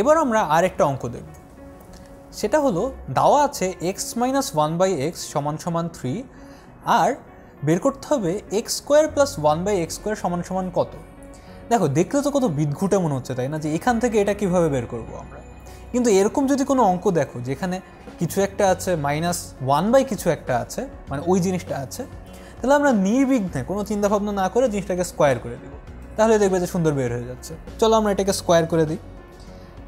এবার আমরা আরেকটা অঙ্ক দেখব, সেটা হলো দেওয়া আছে x - 1/x = 3 আর বের করতে হবে x² + 1/x² = কত। দেখো দেখলে তো কত বিদঘুটে মনে হচ্ছে, তাই না, যে এখান থেকে এটা কিভাবে বের করব আমরা। কিন্তু এরকম যদি কোনো অঙ্ক দেখো যেখানে কিছু একটা আছে -1 কিছু একটা আছে, মানে ওই জিনিসটা আছে, তাহলে আমরা নির্বিঘ্নে কোনো চিন্তাভাবনা না করে জিনিসটাকে স্কোয়ার করে দিব, তাহলে দেখবে যে সুন্দর বের হয়ে যাচ্ছে। চলো আমরা এটাকে স্কোয়ার করে দিই।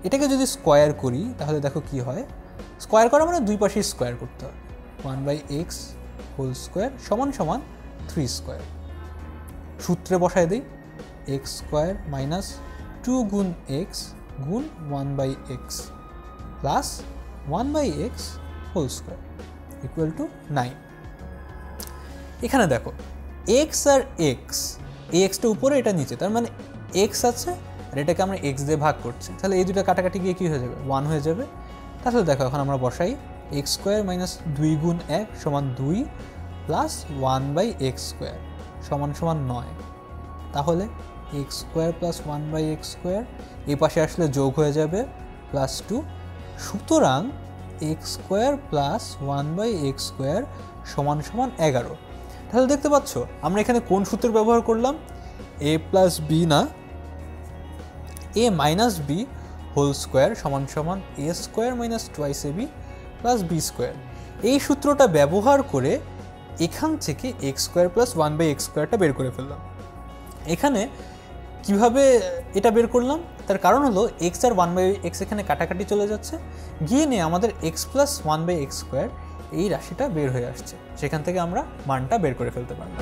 এটাকে যদি স্কোয়ার করি তাহলে দেখো কি হয়, স্কোয়ার করা মানে দুই পাশেই স্কোয়ার করতে হবে। 1/x² = 3²। সূত্রে বসায় দিই, x² - 2 গুণ x গুণ 1/x প্লাস 1/x² = 9। এখানে দেখো x আর x, এই এক্সটা উপরে এটা নিচে, তার মানে x আছে আর এটাকে আমরা x দিয়ে ভাগ করছি, তাহলে এই দুটো কাটাকাটি গিয়ে কী হয়ে যাবে, 1 হয়ে যাবে। তাহলে দেখো এখন আমরা বসাই x² - 2 গুণ 1 = 2 প্লাস 1/x² = 9। তাহলে x² + 1/x² এই পাশে আসলে যোগ হয়ে যাবে +2। সুতরাং x² + 1/x² = 11। তাহলে দেখতে পাচ্ছ আমরা এখানে কোন সূত্র ব্যবহার করলাম, a + b না, a - b² = a² - 2ab + b²। এই সূত্রটা ব্যবহার করে এখান থেকে x² + 1/x² বের করে ফেললাম। এখানে কিভাবে এটা বের করলাম, তার কারণ হলো x আর 1/x এখানে কাটাকাটি চলে যাচ্ছে, গিয়ে নিয়ে আমাদের x + 1/x² এই রাশিটা বের হয়ে আসছে, সেখান থেকে আমরা মানটা বের করে ফেলতে পারলাম।